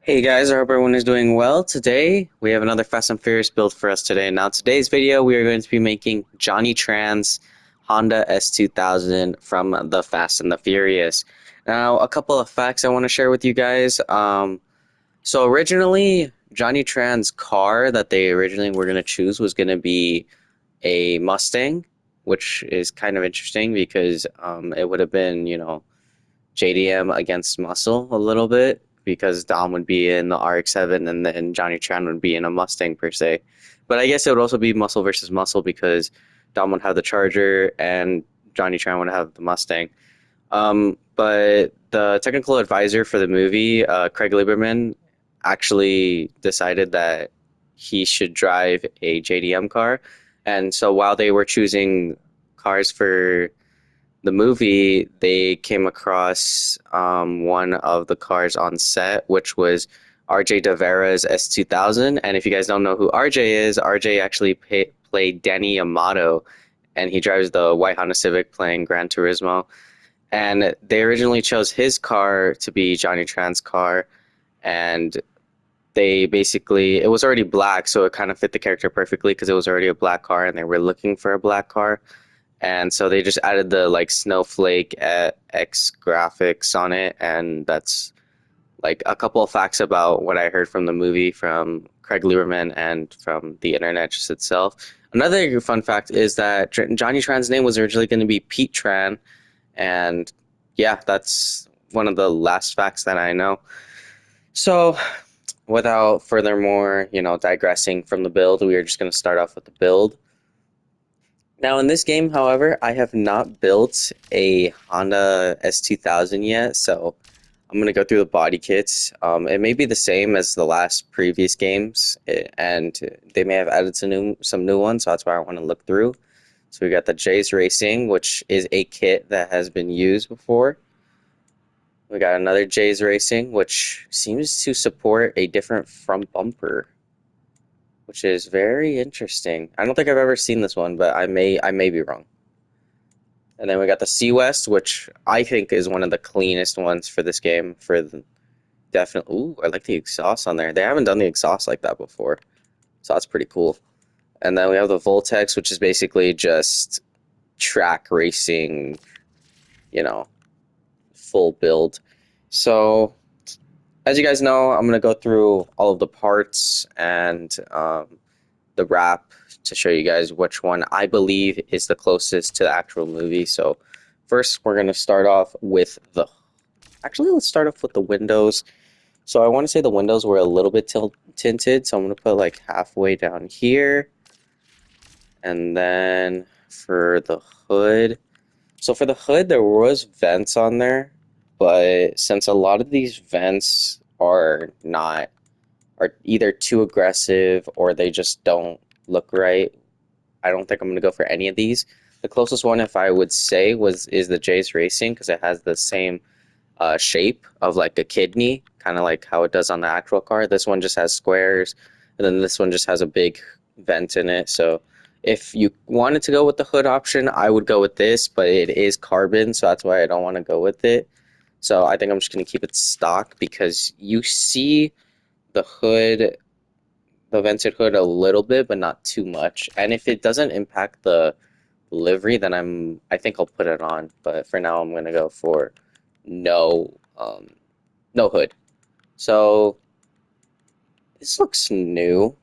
Hey guys, I hope everyone is doing well. Today, we have another Fast and Furious build for us today. Now, today's video, we are going to be making Johnny Tran's Honda S2000 from the Fast and the Furious. Now, a couple of facts I want to share with you guys. So originally, Johnny Tran's car that they originally were going to choose was going to be a Mustang, which is kind of interesting because it would have been, JDM against Muscle a little bit because Dom would be in the RX-7 and then Johnny Tran would be in a Mustang per se. But I guess it would also be Muscle versus Muscle because Dom would have the Charger and Johnny Tran would have the Mustang. But the technical advisor for the movie, Craig Lieberman, actually decided that he should drive a JDM car. And so while they were choosing cars for the movie, they came across one of the cars on set, which was RJ Davera's S2000. And if you guys don't know who RJ is, RJ actually played Danny Yamato, and he drives the white Honda Civic playing Gran Turismo. And they originally chose his car to be Johnny Tran's car, and they basically it was already black, so it kind of fit the character perfectly because it was already a black car, and they were looking for a black car. And so they just added the like snowflake X graphics on it, and that's like a couple of facts about what I heard from the movie from Craig Lieberman and from the internet just itself. Another fun fact is that Johnny Tran's name was originally going to be Pete Tran, and yeah, that's one of the last facts that I know. So, without furthermore, digressing from the build, we are just going to start off with the build. Now, in this game, however, I have not built a Honda S2000 yet, so I'm going to go through the body kits. It may be the same as the last previous games, and they may have added some new ones, so that's why I want to look through. So we got the Jays Racing, which is a kit that has been used before. We got another Jays Racing, which seems to support a different front bumper, which is very interesting. I don't think I've ever seen this one, but I may be wrong. And then we got the Sea West, which I think is one of the cleanest ones for this game. For the definite, ooh, I like the exhaust on there. They haven't done the exhaust like that before, so that's pretty cool. And then we have the Voltex, which is basically just track racing, you know, full build. So as you guys know, I'm gonna go through all of the parts and the wrap to show you guys which one I believe is the closest to the actual movie. So first we're going to start off with actually let's start off with the windows. So I want to say the windows were a little bit tinted, so I'm going to put like halfway down here. And then for the hood, so for the hood there was vents on there, but since a lot of these vents are either too aggressive or they just don't look right, I don't think I'm gonna go for any of these. The closest one, if I would say, is the Jays Racing because it has the same shape of like a kidney, kind of like how it does on the actual car. This one just has squares, and then this one just has a big vent in it. So if you wanted to go with the hood option, I would go with this, but it is carbon, so that's why I don't want to go with it. So I think I'm just gonna keep it stock because you see the hood, the vented hood a little bit, but not too much. And if it doesn't impact the livery, then I think I'll put it on. But for now, I'm gonna go for no no hood. So this looks new.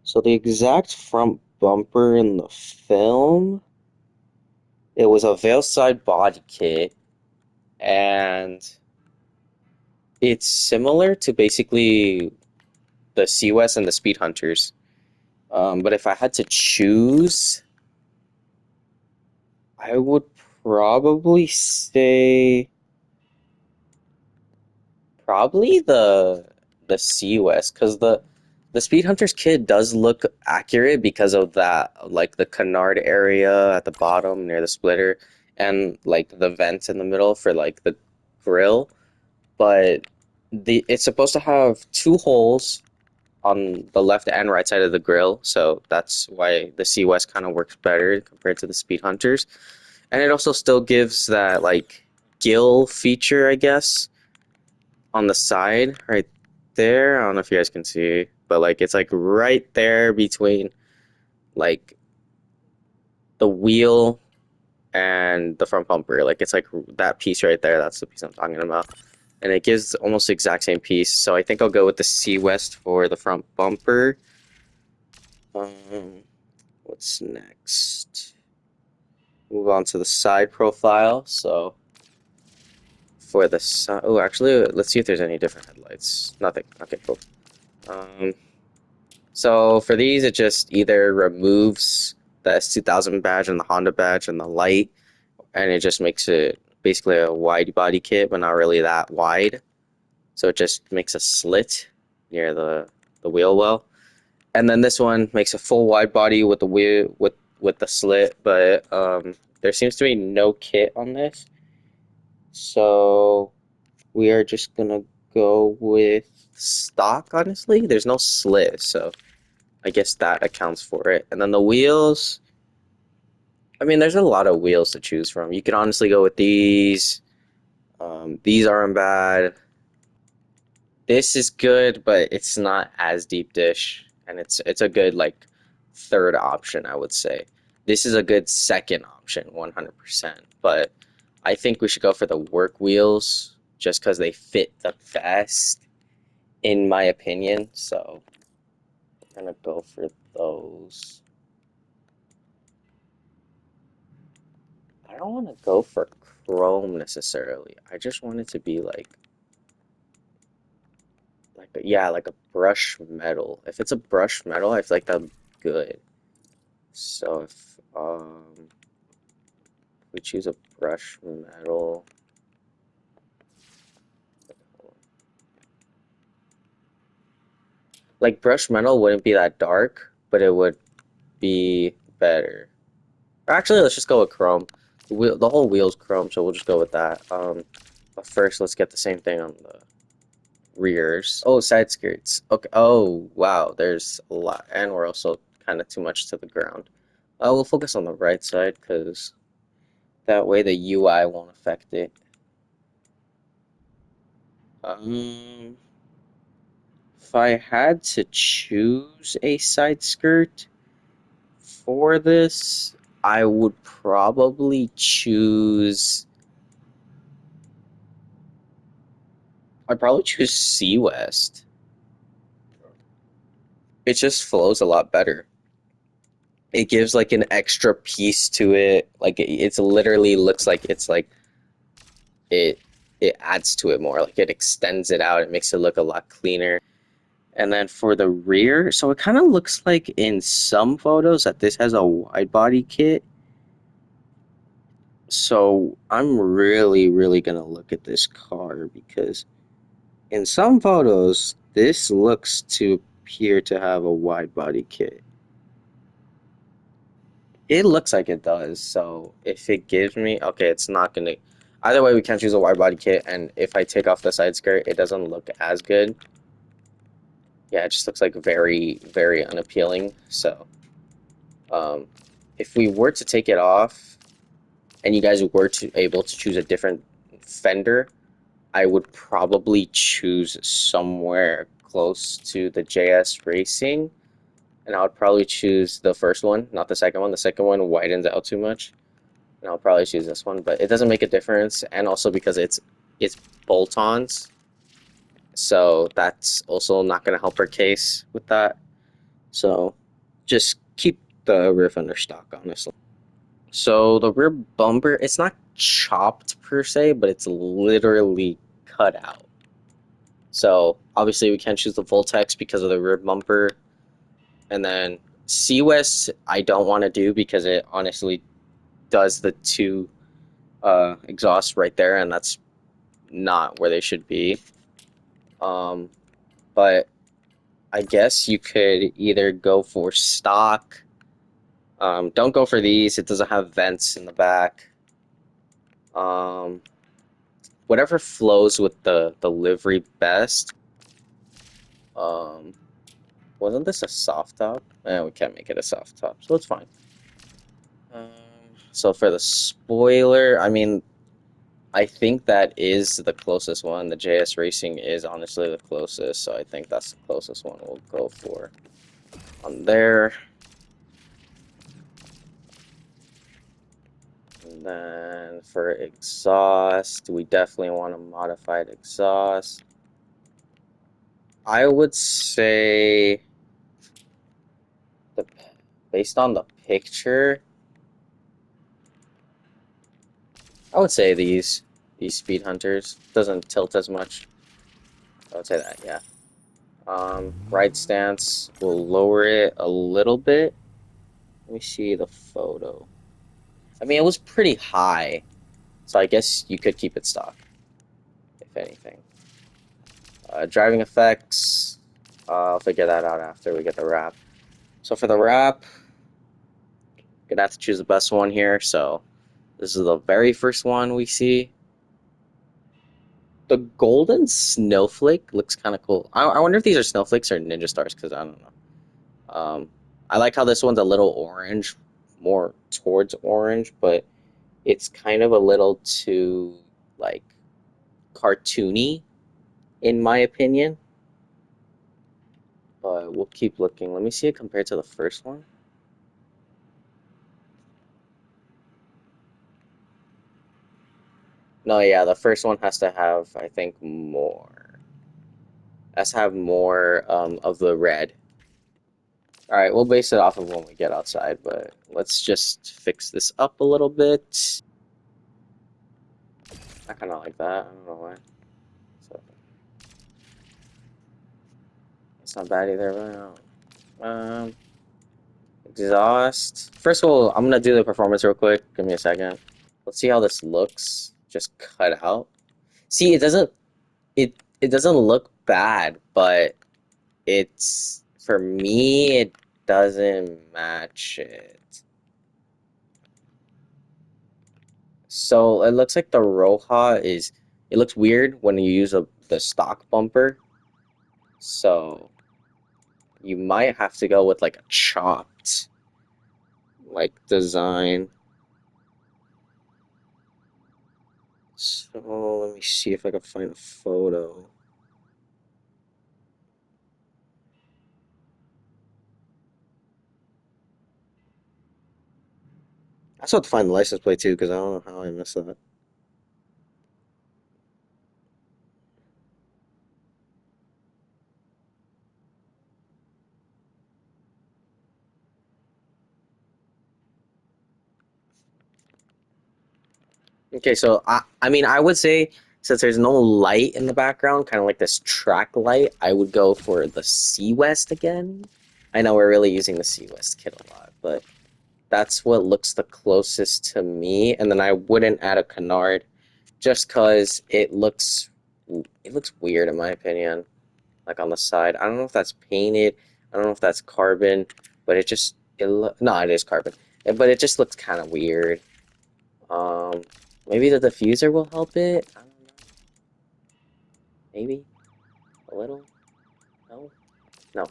So the exact front bumper in the film, it was a veil side body kit, and it's similar to basically the Sea West and the Speed Hunters. But if I had to choose, I would probably say probably the Sea West because the Speed Hunters kit does look accurate because of that, like the canard area at the bottom near the splitter and like the vents in the middle for like the grill. But it's supposed to have two holes on the left and right side of the grill, so that's why the Sea West kind of works better compared to the Speed Hunters. And it also still gives that like gill feature, I guess, on the side right there. I don't know if you guys can see, but like it's like right there between like the wheel and the front bumper. Like it's like that piece right there. That's the piece I'm talking about. And it gives almost the exact same piece. So I think I'll go with the C West for the front bumper. What's next? Move on to the side profile. So for the side, oh, actually, let's see if there's any different headlights. Nothing. Okay, cool. Um, so for these, it just either removes the S2000 badge and the Honda badge and the light, and it just makes it basically a wide body kit, but not really that wide. So it just makes a slit near the wheel well. And then this one makes a full wide body with the wheel with the slit, but there seems to be no kit on this. So we are just gonna go with stock, honestly. There's no slit, so I guess that accounts for it. And then the wheels, I mean, there's a lot of wheels to choose from. You could honestly go with these. These aren't bad. This is good, but it's not as deep dish, and it's a good like third option, I would say. This is a good second option, 100%. But I think we should go for the work wheels just because they fit the best, in my opinion. So we're gonna go for those. I don't want to go for chrome necessarily. I just want it to be yeah, like a brush metal. If it's a brush metal, I feel like that's good. So if we choose a brush metal, like brush metal wouldn't be that dark, but it would be better. Actually, let's just go with chrome. The whole wheel's chrome, so we'll just go with that. But first, let's get the same thing on the rears. Oh, side skirts. Okay. Oh, wow. There's a lot, and we're also kind of too much to the ground. We'll focus on the right side because that way the UI won't affect it. Um, if I had to choose a side skirt for this, I would probably choose. I'd probably choose Sea West. It just flows a lot better. It gives like an extra piece to it. Like it's literally looks like it's like it it adds to it more. Like it extends it out. It makes it look a lot cleaner. And then for the rear, so it kind of looks like in some photos that this has a wide body kit. So I'm really, really gonna look at this car because in some photos, this looks to appear to have a wide body kit. It looks like it does. So if it gives me, okay, it's not gonna. Either way, we can't choose a wide body kit, and if I take off the side skirt, it doesn't look as good. Yeah, it just looks like very, very unappealing. So, um, if we were to take it off, and you guys were to able to choose a different fender, I would probably choose somewhere close to the JS Racing, and I would probably choose the first one, not the second one. The second one widens out too much, and I'll probably choose this one. But it doesn't make a difference, and also because it's bolt-ons, so that's also not going to help our case with that. So just keep the rear fender stock, honestly. So the rear bumper, it's not chopped per se, but it's literally cut out. So obviously we can't choose the Voltex because of the rear bumper. And then C-West I don't want to do because it honestly does the two exhausts right there, and that's not where they should be. Um, but I guess you could either go for stock. Don't go for these. It doesn't have vents in the back. Um, whatever flows with the livery best. Um, wasn't this a soft top? We can't make it a soft top, so it's fine. Um, so for the spoiler, I mean, I think that is the closest one. The JS Racing is honestly the closest, so I think that's the closest one we'll go for on there. And then for exhaust, we definitely want a modified exhaust. I would say, the, based on the picture, I would say these speed hunters doesn't tilt as much. I would say that, yeah. Ride stance, we'll lower it a little bit. Let me see the photo. I mean, it was pretty high, so I guess you could keep it stock, if anything. Driving effects, I'll figure that out after we get the wrap. So for the wrap, gonna have to choose the best one here. So this is the very first one we see. The golden snowflake looks kind of cool. I wonder if these are snowflakes or ninja stars, because I don't know. I like how this one's a little orange, more towards orange, but it's kind of a little too like cartoony in my opinion. But we'll keep looking. Let me see it compared to the first one. No, yeah, the first one has to have, I think, more. Has to have more of the red. All right, we'll base it off of when we get outside, but let's just fix this up a little bit. I kind of like that. I don't know why. So it's not bad either. But exhaust. First of all, I'm gonna do the performance real quick. Give me a second. Let's see how this looks. Just cut out. See, it doesn't look bad, but it's for me it doesn't match it. So it looks like the Roja is it looks weird when you use the stock bumper. So you might have to go with like a chopped like design. So let me see if I can find a photo. I still have to find the license plate too, because I don't know how I missed that. Okay, so I mean I would say since there's no light in the background, kind of like this track light, I would go for the Sea West again. I know we're really using the Sea West kit a lot, but that's what looks the closest to me. And then I wouldn't add a canard just because it looks weird in my opinion, like on the side. I don't know if that's painted. I don't know if that's carbon, but no, it is carbon. But it just looks kind of weird. Um, maybe the diffuser will help it. I don't know. Maybe a little. No, no.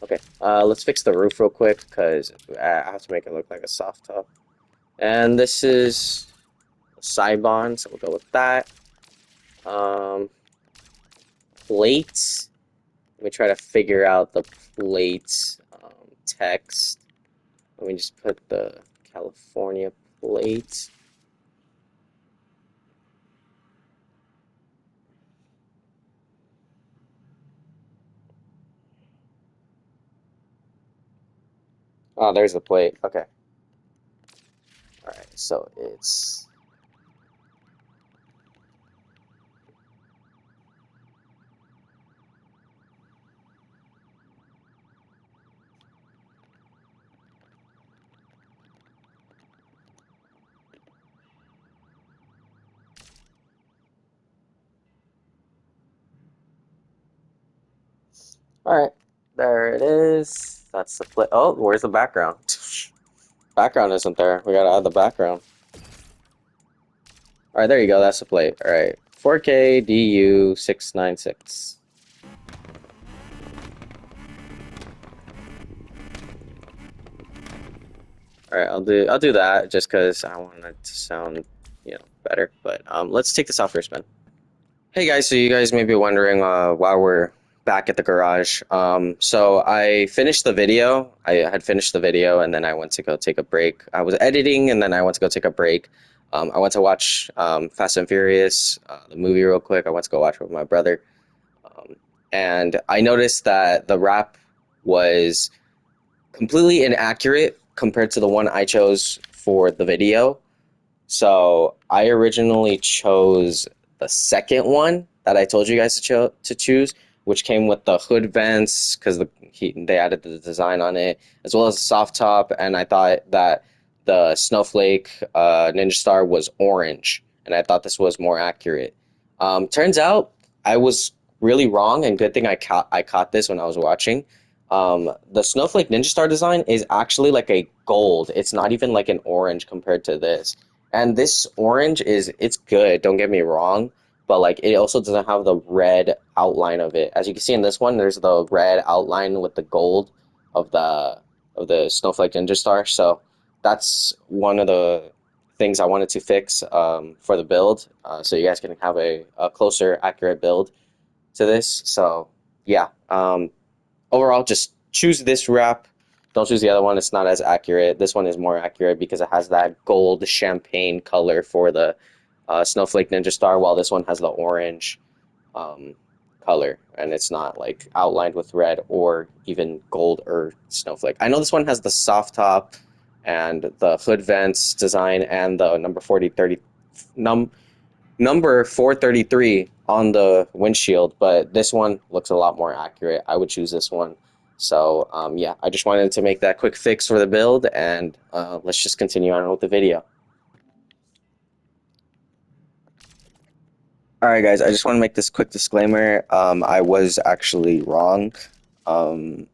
Okay. Let's fix the roof real quick because I have to make it look like a soft top. And this is Cybon, so we'll go with that. Um, plates. Let me try to figure out the plates text. Let me just put the California plate. Oh, there's the plate. Okay. All right. So it's all right. There it is. That's the plate. Oh, where's the background? Background isn't there. We gotta add the background. All right, there you go. That's the plate. All right. 4K DU 696. All right, I'll do that just because I want it to sound, better. But let's take this off for a spin. Hey guys, so you guys may be wondering why we're back at the garage. So I finished the video. I had finished the video and then I went to go take a break. I was editing and then I went to go take a break. I went to watch Fast and Furious, the movie real quick. I went to go watch it with my brother. And I noticed that the wrap was completely inaccurate compared to the one I chose for the video. So I originally chose the second one that I told you guys to choose, which came with the hood vents because they added the design on it, as well as a soft top. And I thought that the Snowflake Ninja Star was orange, and I thought this was more accurate. Turns out I was really wrong, and good thing I caught this when I was watching. The Snowflake Ninja Star design is actually like a gold. It's not even like an orange compared to this. And this orange it's good, don't get me wrong, but like it also doesn't have the red outline of it. As you can see in this one, there's the red outline with the gold of the Snowflake Ninja Star. So that's one of the things I wanted to fix for the build, so you guys can have a closer, accurate build to this. So yeah, overall, just choose this wrap. Don't choose the other one. It's not as accurate. This one is more accurate because it has that gold champagne color for the Snowflake Ninja Star, while this one has the orange um, color, and it's not like outlined with red or even gold or snowflake. I know this one has the soft top and the hood vents design and the number 433 on the windshield, but this one looks a lot more accurate. I would choose this one. So yeah, I just wanted to make that quick fix for the build, and let's just continue on with the video. All right, guys, I just want to make this quick disclaimer. I was actually wrong. Um,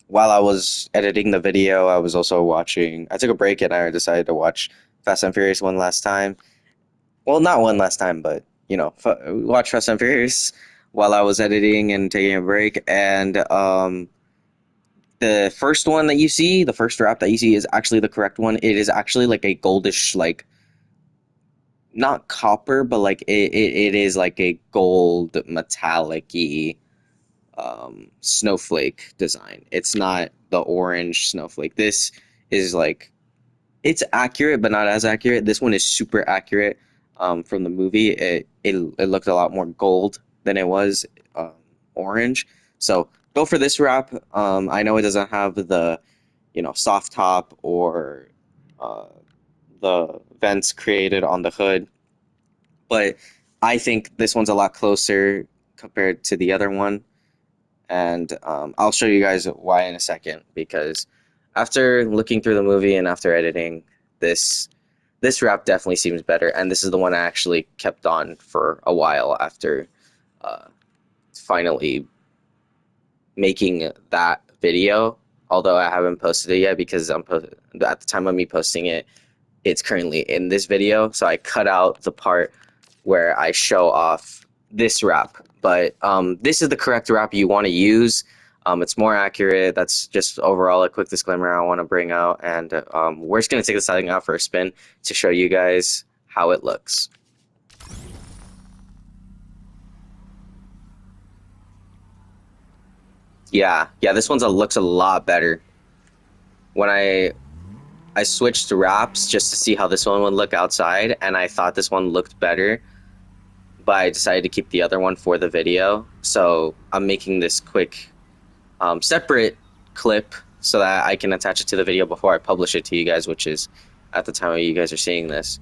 while I was editing the video, I was also watching. I took a break and I decided to watch Fast and Furious one last time. Well, not one last time, but watch Fast and Furious while I was editing and taking a break. And the first one that you see, the first wrap that you see, is actually the correct one. It is actually like a goldish, like not copper, but like it is like a gold metallic-y snowflake design. It's not the orange snowflake. This is like it's accurate, but not as accurate. This one is super accurate. From the movie, it looked a lot more gold than it was orange. So go for this wrap. I know it doesn't have the soft top or uh, the vents created on the hood, but I think this one's a lot closer compared to the other one, and I'll show you guys why in a second. Because after looking through the movie and after editing, this this wrap definitely seems better, and this is the one I actually kept on for a while after uh, finally making that video. Although I haven't posted it yet because at the time of me posting it, it's currently in this video, so I cut out the part where I show off this wrap. But this is the correct wrap you want to use. It's more accurate. That's just overall a quick disclaimer I want to bring out. And we're just going to take this thing out for a spin to show you guys how it looks. Yeah, this one looks a lot better. When I switched wraps just to see how this one would look outside, and I thought this one looked better, but I decided to keep the other one for the video. So I'm making this quick separate clip so that I can attach it to the video before I publish it to you guys, which is at the time you guys are seeing this.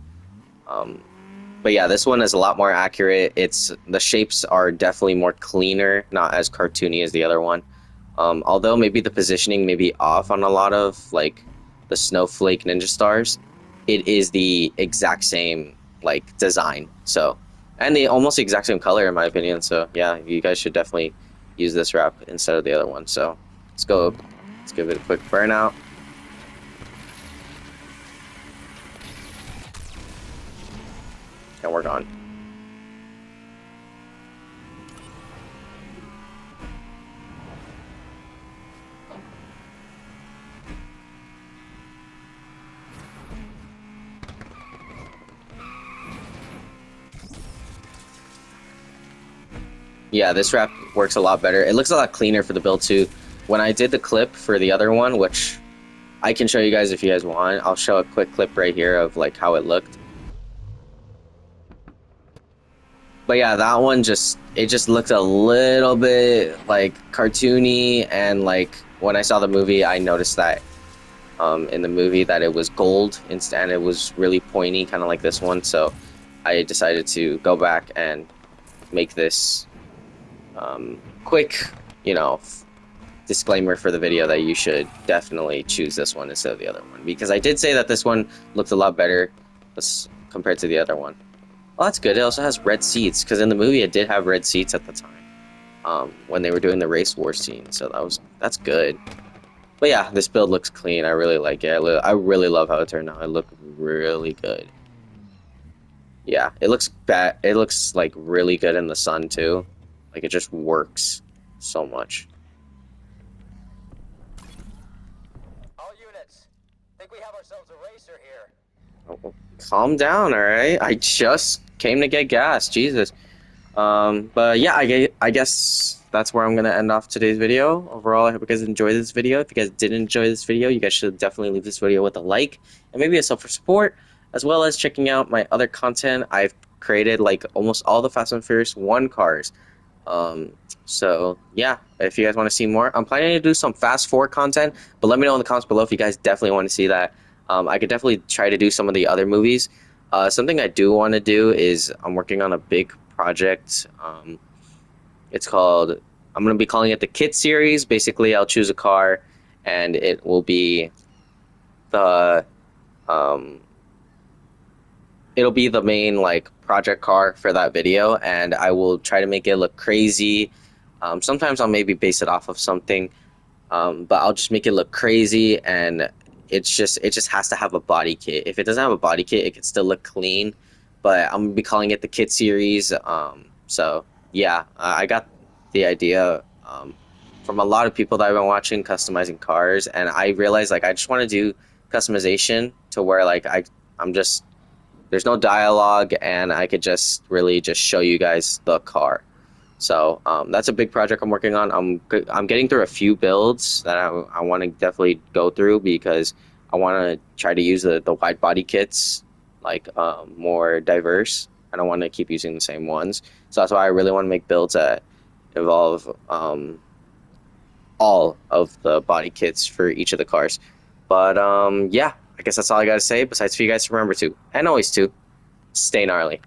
But yeah, this one is a lot more accurate. The shapes are definitely more cleaner, not as cartoony as the other one. Although maybe the positioning may be off on a lot of like the snowflake ninja stars, it is the exact same like design. So, and the almost the exact same color in my opinion. So yeah, you guys should definitely use this wrap instead of the other one. So let's give it a quick burnout. And we're gone. Yeah, this wrap works a lot better. It looks a lot cleaner for the build too. When I did the clip for the other one, which I can show you guys if you guys want, I'll show a quick clip right here of like how it looked. But yeah, that one just looked a little bit like cartoony, and like when I saw the movie, I noticed that in the movie that it was gold instead. It was really pointy, kind of like this one. So I decided to go back and make this quick, you know, disclaimer for the video that you should definitely choose this one instead of the other one, because I did say that this one looked a lot better compared to the other one. Well, that's good. It also has red seats, because in the movie it did have red seats at the time when they were doing the race war scene. So that's good. But yeah, this build looks clean. I really like it. I really love how it turned out. It looked really good. Yeah, it looks bad. It looks like really good in the sun too. Like it just works so much. All units, think we have ourselves a racer here. Oh, calm down, all right? I just came to get gas. Jesus. But yeah, I guess that's where I'm gonna end off today's video. Overall, I hope you guys enjoyed this video. If you guys didn't enjoy this video, you guys should definitely leave this video with a like and maybe a sub for support, as well as checking out my other content. I've created like almost all the Fast and Furious 1 cars. Um, so yeah, if you guys want to see more, I'm planning to do some Fast 4 content, but let me know in the comments below if you guys definitely want to see that. I could definitely try to do some of the other movies. Something I do want to do is I'm working on a big project. It's called, I'm going to be calling it the Kit series. Basically, I'll choose a car and it will be the um, it'll be the main like project car for that video, and I will try to make it look crazy. Sometimes I'll maybe base it off of something, but I'll just make it look crazy, and it just has to have a body kit. If it doesn't have a body kit, it can still look clean. But I'm gonna be calling it the Kit series. So yeah, I got the idea from a lot of people that I've been watching customizing cars, and I realized like I just want to do customization to where like I'm just there's no dialogue, and I could just really just show you guys the car. So that's a big project I'm working on. I'm getting through a few builds that I want to definitely go through, because I want to try to use the wide body kits like more diverse. I don't want to keep using the same ones. So that's why I really want to make builds that involve all of the body kits for each of the cars. But yeah, I guess that's all I got to say, besides for you guys to remember to, and always to, stay gnarly.